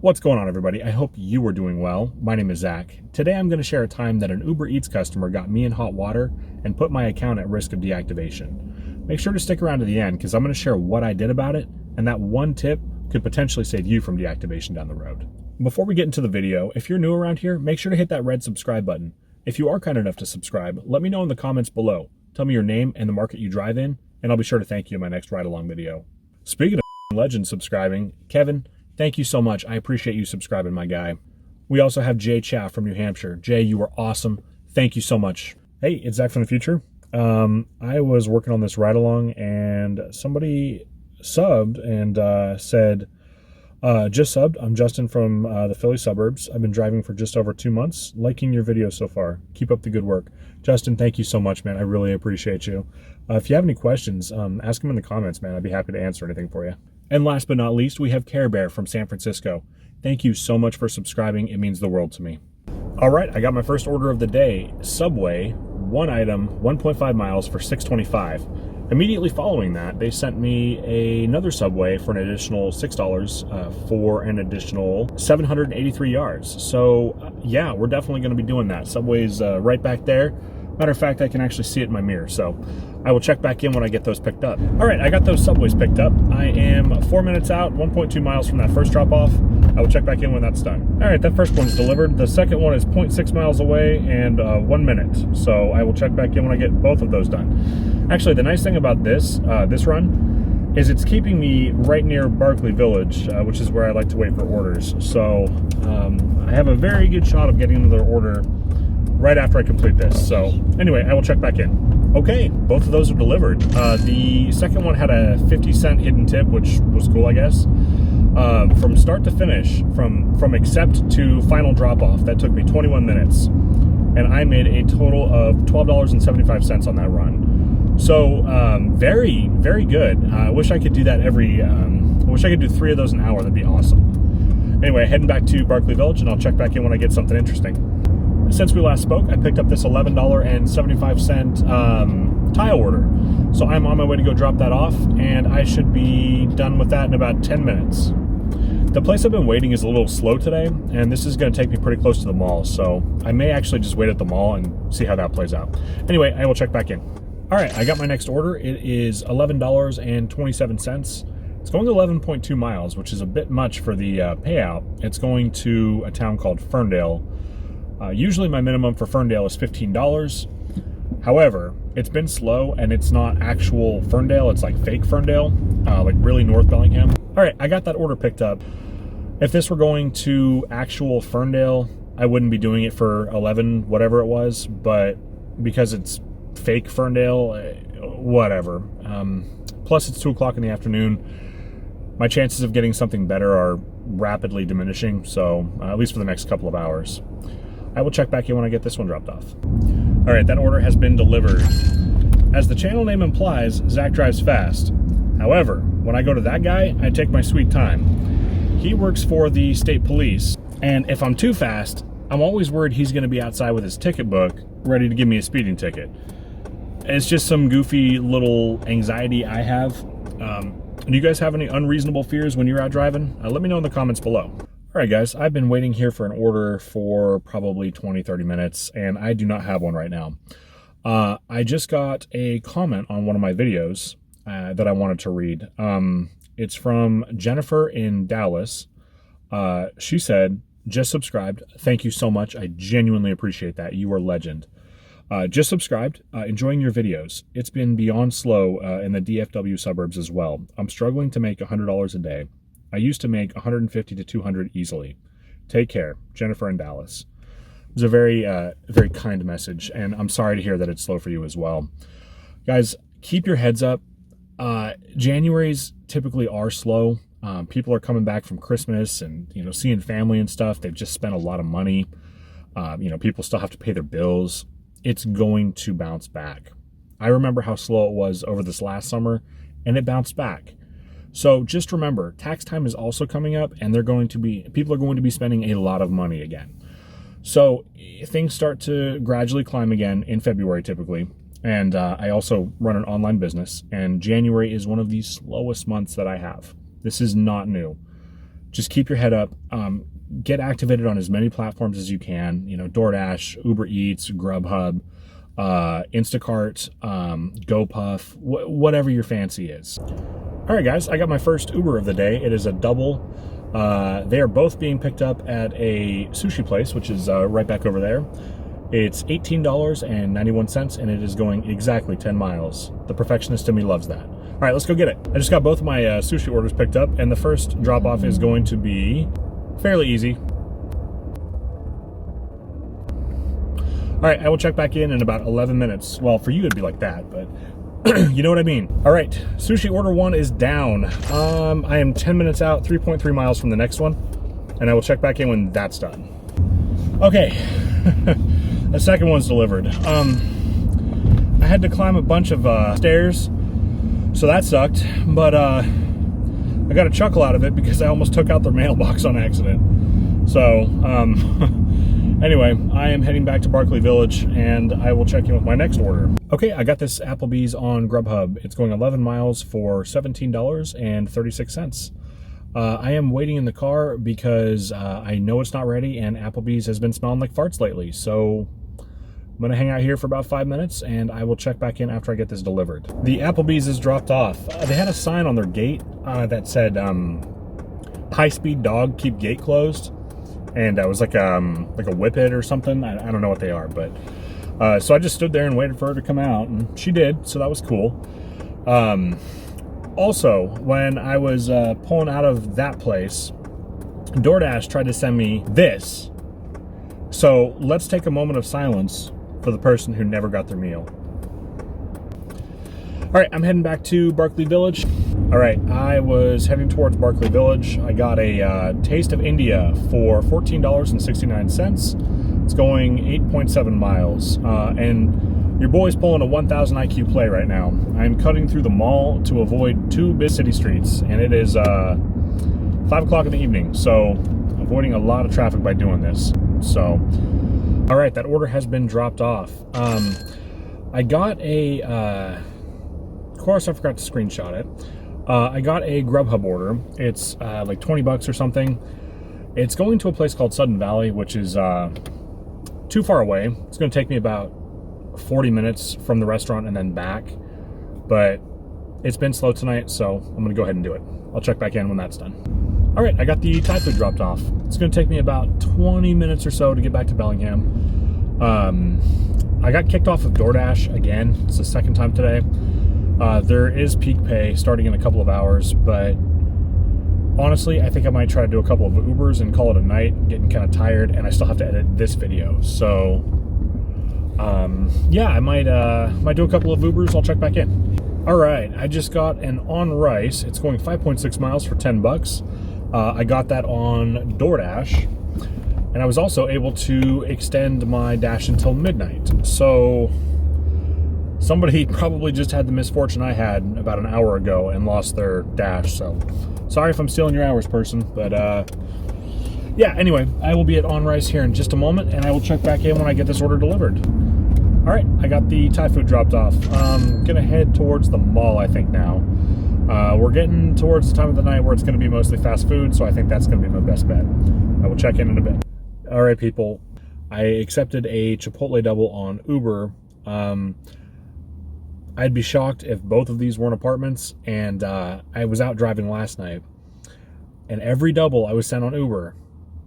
What's going on, everybody? I hope you are doing well. My name is Zach. Today I'm going to share a time that an Uber Eats customer got me in hot water and put my account at risk of deactivation. Make sure to stick around to the end because I'm going to share what I did about it, and that one tip could potentially save you from deactivation down the road. Before we get into the video, if you're new around here, make sure to hit that red subscribe button. If you are kind enough to subscribe, let me know in the comments below. Tell me your name and the market you drive in, and I'll be sure to thank you in my next ride-along video. Speaking of legends subscribing, Kevin, thank you so much. I appreciate you subscribing, my guy. We also have Jay Chow from New Hampshire. Jay, you are awesome. Thank you so much. Hey, it's Zach from the future. I was working on this ride-along, and somebody subbed and said, just subbed. I'm Justin from the Philly suburbs. I've been driving for just over 2 months. Liking your videos so far. Keep up the good work. Justin, thank you so much, man. I really appreciate you. If you have any questions, ask them in the comments, man. I'd be happy to answer anything for you. And last but not least, we have Care Bear from San Francisco. Thank you so much for subscribing. It means the world to me. All right, I got my first order of the day. Subway, one item, 1.5 miles for $6.25. Immediately following that, they sent me another Subway for an additional $6 for an additional 783 yards. So yeah, we're definitely going to be doing that. Subway's right back there. Matter of fact, I can actually see it in my mirror, so I will check back in when I get those picked up. All right, I got those Subways picked up. I am 4 minutes out, 1.2 miles from that first drop-off. I will check back in when that's done. All right, that first one's delivered. The second one is 0.6 miles away and 1 minute. So I will check back in when I get both of those done. Actually, the nice thing about this run is it's keeping me right near Berkeley Village, which is where I like to wait for orders. So I have a very good shot of getting another order right after I complete this. So anyway, I will check back in. Okay, both of those are delivered. The second one had a 50-cent hidden tip, which was cool, I guess. From start to finish, from accept to final drop-off, that took me 21 minutes. And I made a total of $12.75 on that run. So very, very good. I wish I could do that I wish I could do 3 of those an hour. That'd be awesome. Anyway, heading back to Berkeley Village, and I'll check back in when I get something interesting. Since we last spoke, I picked up this $11.75 tile order. So I'm on my way to go drop that off, and I should be done with that in about 10 minutes. The place I've been waiting is a little slow today, and this is going to take me pretty close to the mall, so I may actually just wait at the mall and see how that plays out. Anyway, I will check back in. All right, I got my next order. It is $11.27. It's going 11.2 miles, which is a bit much for the payout. It's going to a town called Ferndale. Usually my minimum for Ferndale is $15. However, it's been slow, and it's not actual Ferndale. It's like fake Ferndale, like really North Bellingham. All right, I got that order picked up. If this were going to actual Ferndale, I wouldn't be doing it for 11, whatever it was. But because it's fake Ferndale, whatever. Plus, it's 2 o'clock in the afternoon. My chances of getting something better are rapidly diminishing, so at least for the next couple of hours. I will check back in when I get this one dropped off. All right, that order has been delivered. As the channel name implies, Zach drives fast. However, when I go to that guy, I take my sweet time. He works for the state police, and if I'm too fast, I'm always worried he's going to be outside with his ticket book, ready to give me a speeding ticket. It's just some goofy little anxiety I have. Do you guys have any unreasonable fears when you're out driving? Let me know in the comments below. All right, guys, I've been waiting here for an order for probably 20, 30 minutes, and I do not have one right now. I just got a comment on one of my videos that I wanted to read. It's from Jennifer in Dallas. She said, just subscribed. Thank you so much. I genuinely appreciate that. You are a legend. Just subscribed. Enjoying your videos. It's been beyond slow in the DFW suburbs as well. I'm struggling to make $100 a day. I used to make 150 to 200 easily. Take care, Jennifer in Dallas. It was a very, very kind message, and I'm sorry to hear that it's slow for you as well. Guys, keep your heads up. Januaries typically are slow. People are coming back from Christmas and seeing family and stuff. They've just spent a lot of money. People still have to pay their bills. It's going to bounce back. I remember how slow it was over this last summer, and it bounced back. So just remember, tax time is also coming up, and people are going to be spending a lot of money again. So things start to gradually climb again in February typically. And I also run an online business, and January is one of the slowest months that I have. This is not new. just keep your head up. Get activated on as many platforms as you can. You know, DoorDash, Uber Eats, Grubhub, Instacart, GoPuff, whatever your fancy is. All right, guys, I got my first Uber of the day. It is a double. They are both being picked up at a sushi place, which is right back over there. It's $18.91, and it is going exactly 10 miles. The perfectionist in me loves that. All right, let's go get it. I just got both of my sushi orders picked up, and the first drop-off is going to be fairly easy. All right, I will check back in about 11 minutes. Well, for you it'd be like that, but you know what I mean. All right, sushi order 1 is down. I am 10 minutes out, 3.3 miles from the next one, and I will check back in when that's done. Okay, the second one's delivered. I had to climb a bunch of stairs, so that sucked, but I got a chuckle out of it because I almost took out their mailbox on accident. So, anyway, I am heading back to Berkeley Village, and I will check in with my next order. Okay, I got this Applebees on Grubhub. It's going 11 miles for $17.36. I am waiting in the car because I know it's not ready, and Applebees has been smelling like farts lately. So I'm going to hang out here for about 5 minutes, and I will check back in after I get this delivered. The Applebees is dropped off. They had a sign on their gate that said, high-speed dog, keep gate closed. And it was like a whippet or something. I don't know what they are, but so I just stood there and waited for her to come out, and she did, so that was cool. Also, when I was pulling out of that place, DoorDash tried to send me this. So let's take a moment of silence for the person who never got their meal. All right, I'm heading back to Berkeley Village. All right, I was heading towards Berkeley Village. I got a Taste of India for $14.69. It's going 8.7 miles. And your boy's pulling a 1,000 IQ play right now. I'm cutting through the mall to avoid 2 busy city streets, and it is 5 o'clock in the evening, so avoiding a lot of traffic by doing this. So, all right, that order has been dropped off. I got a, of course I forgot to screenshot it. I got a Grubhub order. It's like 20 bucks or something. It's going to a place called Sudden Valley, which is too far away. It's going to take me about 40 minutes from the restaurant and then back. But it's been slow tonight, so I'm going to go ahead and do it. I'll check back in when that's done. All right, I got the Thai food dropped off. It's going to take me about 20 minutes or so to get back to Bellingham. I got kicked off of DoorDash again. It's the second time today. There is peak pay starting in a couple of hours, but honestly, I think I might try to do a couple of Ubers and call it a night. I'm getting kind of tired, and I still have to edit this video. So, yeah, I might do a couple of Ubers. I'll check back in. All right, I just got an on rice. It's going 5.6 miles for 10 bucks. I got that on DoorDash, and I was also able to extend my dash until midnight. So somebody probably just had the misfortune I had about an hour ago and lost their dash. So sorry if I'm stealing your hours, person. But yeah, anyway, I will be at On Rice here in just a moment, and I will check back in when I get this order delivered. All right, I got the Thai food dropped off. I'm gonna head towards the mall, I think, now. We're getting towards the time of the night where it's gonna be mostly fast food, so I think that's gonna be my best bet. I will check in a bit. All right, people. I accepted a Chipotle double on Uber. I'd be shocked if both of these weren't apartments, and I was out driving last night, and every double I was sent on Uber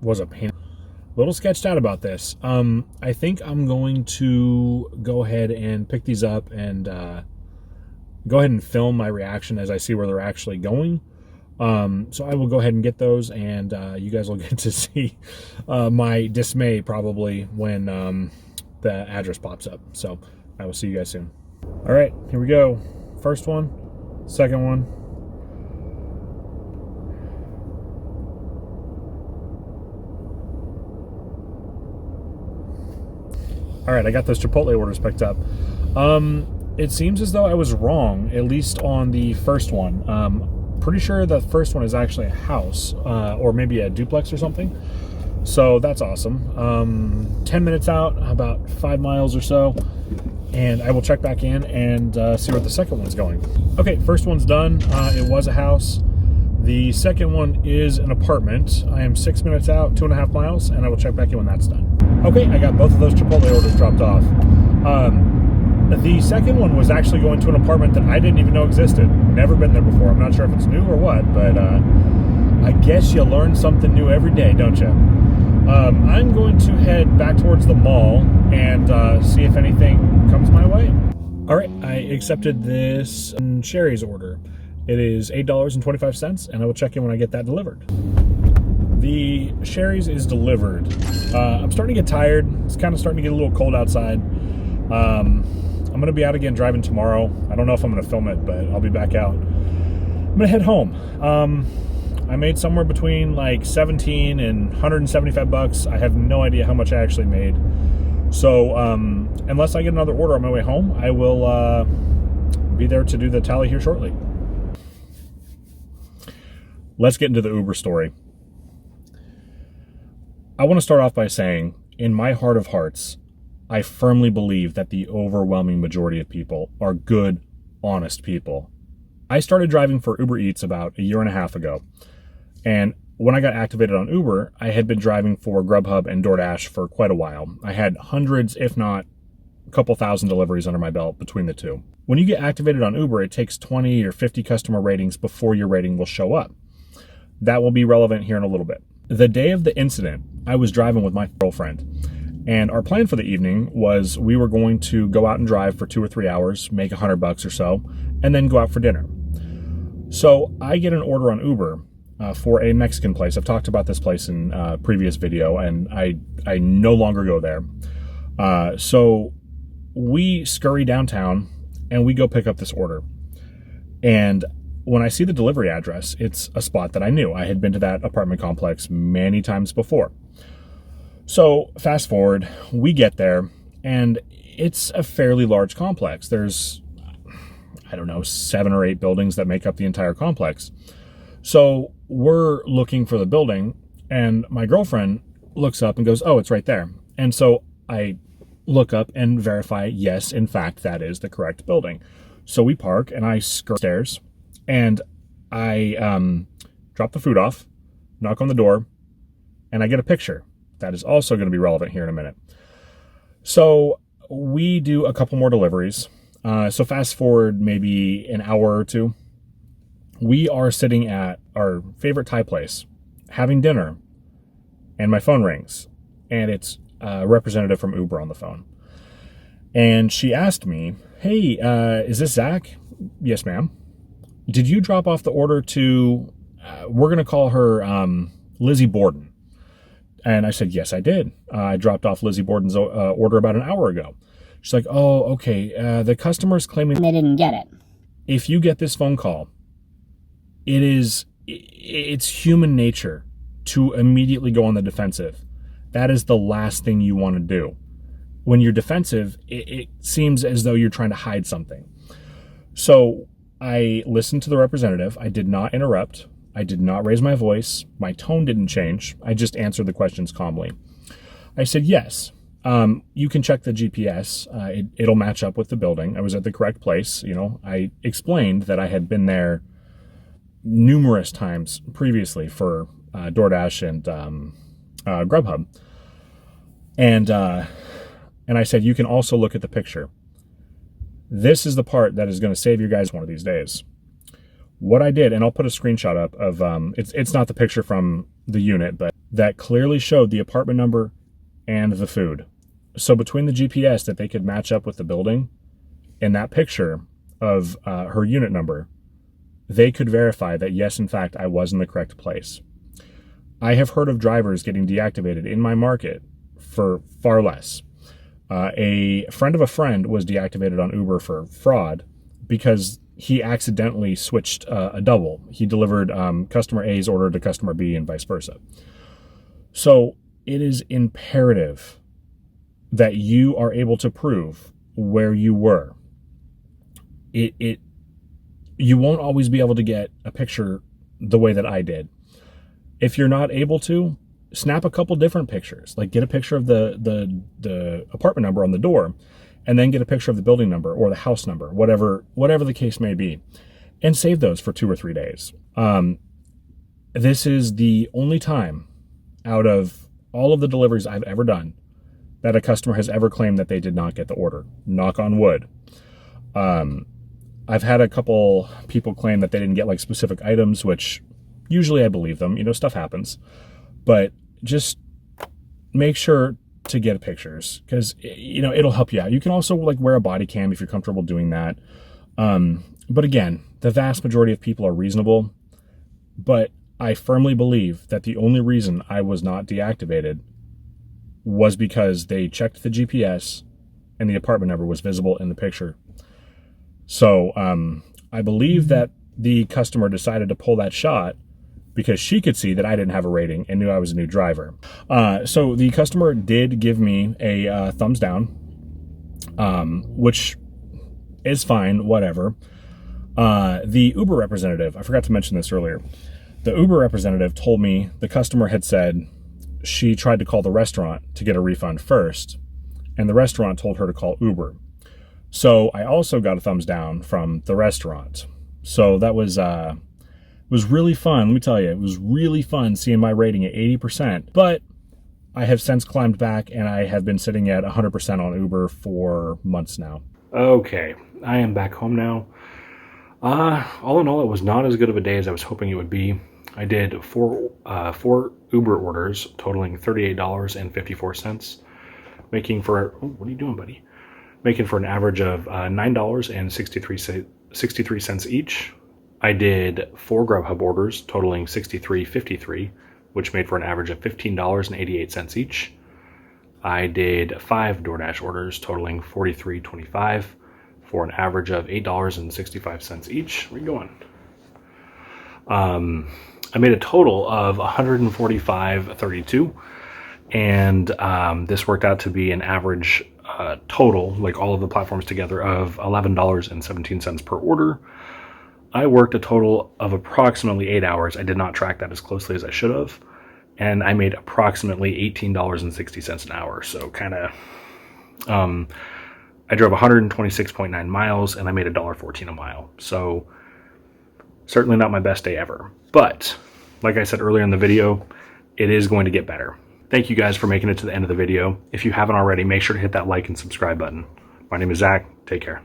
was a pain. A little sketched out about this. I think I'm going to go ahead and pick these up and go ahead and film my reaction as I see where they're actually going. So I will go ahead and get those, and you guys will get to see my dismay probably when the address pops up. So I will see you guys soon. All right, here we go. First one, second one. All right, I got those Chipotle orders picked up. It seems as though I was wrong, at least on the first one. Pretty sure the first one is actually a house, or maybe a duplex or something. So that's awesome. 10 minutes out, about 5 miles or so, and I will check back in and see where the second one's going. Okay, first one's done. It was a house. The second one is an apartment. I am 6 minutes out, 2.5 miles, and I will check back in when that's done. Okay, I got both of those Chipotle orders dropped off. The second one was actually going to an apartment that I didn't even know existed. Never been there before. I'm not sure if it's new or what, but I guess you learn something new every day, don't you? I'm going to head back towards the mall and see if anything comes my way. All right, I accepted this Sherry's order. It is $8.25, and I will check in when I get that delivered. The Sherry's is delivered. I'm starting to get tired. It's kind of starting to get a little cold outside. I'm going to be out again driving tomorrow. I don't know if I'm going to film it, but I'll be back out. I'm going to head home. I made somewhere between like 17 and 175 bucks. I have no idea how much I actually made. So unless I get another order on my way home, I will be there to do the tally here shortly. Let's get into the Uber story. I want to start off by saying, in my heart of hearts, I firmly believe that the overwhelming majority of people are good, honest people. I started driving for Uber Eats about 1.5 years ago. And when I got activated on Uber, I had been driving for Grubhub and DoorDash for quite a while. I had hundreds, if not a couple thousand deliveries under my belt between the two. When you get activated on Uber, it takes 20 or 50 customer ratings before your rating will show up. That will be relevant here in a little bit. The day of the incident, I was driving with my girlfriend, and our plan for the evening was we were going to go out and drive for 2 or 3 hours, make $100 or so, and then go out for dinner. So I get an order on Uber for a Mexican place. I've talked about this place in a previous video, and I no longer go there. So we scurry downtown, and we go pick up this order. And when I see the delivery address, it's a spot that I knew. I had been to that apartment complex many times before. So fast forward, we get there, and it's a fairly large complex. There's, I don't know, 7 or 8 buildings that make up the entire complex. So we're looking for the building, and my girlfriend looks up and goes, "Oh, it's right there." And so I look up and verify, yes, in fact, that is the correct building. So we park, and I skirt stairs, and I drop the food off, knock on the door, and I get a picture. That is also going to be relevant here in a minute. So we do a couple more deliveries. So fast forward maybe an hour or two. We are sitting at our favorite Thai place, having dinner, and my phone rings, and it's a representative from Uber on the phone. And she asked me, "Hey, is this Zach?" "Yes, ma'am." "Did you drop off the order to, we're going to call her Lizzie Borden?" And I said, "Yes, I did. I dropped off Lizzie Borden's order about an hour ago." She's like, "Oh, okay. The customer's claiming they didn't get it." If you get this phone call, it's human nature to immediately go on the defensive. That is the last thing you want to do. When you're defensive, it seems as though you're trying to hide something. So I listened to the representative. I did not interrupt. I did not raise my voice. My tone didn't change. I just answered the questions calmly. I said, "Yes, you can check the GPS. It'll match up with the building. I was at the correct place." I explained that I had been there numerous times previously for DoorDash and Grubhub. And I said, "You can also look at the picture. This is the part that is going to save you guys one of these days." What I did, and I'll put a screenshot up of, it's not the picture from the unit, but that clearly showed the apartment number and the food. So between the GPS that they could match up with the building and that picture of her unit number, they could verify that, yes, in fact, I was in the correct place. I have heard of drivers getting deactivated in my market for far less. A friend of a friend was deactivated on Uber for fraud because he accidentally switched a double. He delivered customer A's order to customer B and vice versa. So it is imperative that you are able to prove where you were. You won't always be able to get a picture the way that I did. If you're not able to, snap a couple different pictures. Like get a picture of the apartment number on the door, and then get a picture of the building number or the house number, whatever the case may be, and save those for 2 or 3 days. this is the only time out of all of the deliveries I've ever done that a customer has ever claimed that they did not get the order. Knock on wood. I've had a couple people claim that they didn't get like specific items, which usually I believe them. You know, stuff happens. But just make sure to get pictures, because, you know, it'll help you out. You can also like wear a body cam if you're comfortable doing that. But again, the vast majority of people are reasonable. But I firmly believe that the only reason I was not deactivated was because they checked the GPS and the apartment number was visible in the picture. So I believe that the customer decided to pull that shot because she could see that I didn't have a rating and knew I was a new driver. So the customer did give me a thumbs down, which is fine, whatever. The Uber representative, I forgot to mention this earlier. The Uber representative told me the customer had said she tried to call the restaurant to get a refund first, and the restaurant told her to call Uber. So I also got a thumbs down from the restaurant. So that was really fun. Let me tell you, it was really fun seeing my rating at 80%. But I have since climbed back, and I have been sitting at 100% on Uber for months now. Okay, I am back home now. All in all, it was not as good of a day as I was hoping it would be. I did four Uber orders totaling $38.54, making for, oh, what are you doing, buddy? Making for an average of $9.63 each. I did 4 Grubhub orders totaling $63.53, which made for an average of $15.88 each. I did 5 DoorDash orders totaling $43.25 for an average of $8.65 each. Where are you going? I made a total of $145.32, and this worked out to be an average total, like all of the platforms together, of $11.17 per order. I worked a total of approximately 8 hours. I did not track that as closely as I should have, and I made approximately $18.60 an hour. So kind of, I drove 126.9 miles, and I made $1.14 a mile. So certainly not my best day ever. But like I said earlier in the video, it is going to get better. Thank you guys for making it to the end of the video. If you haven't already, make sure to hit that like and subscribe button. My name is Zach. Take care.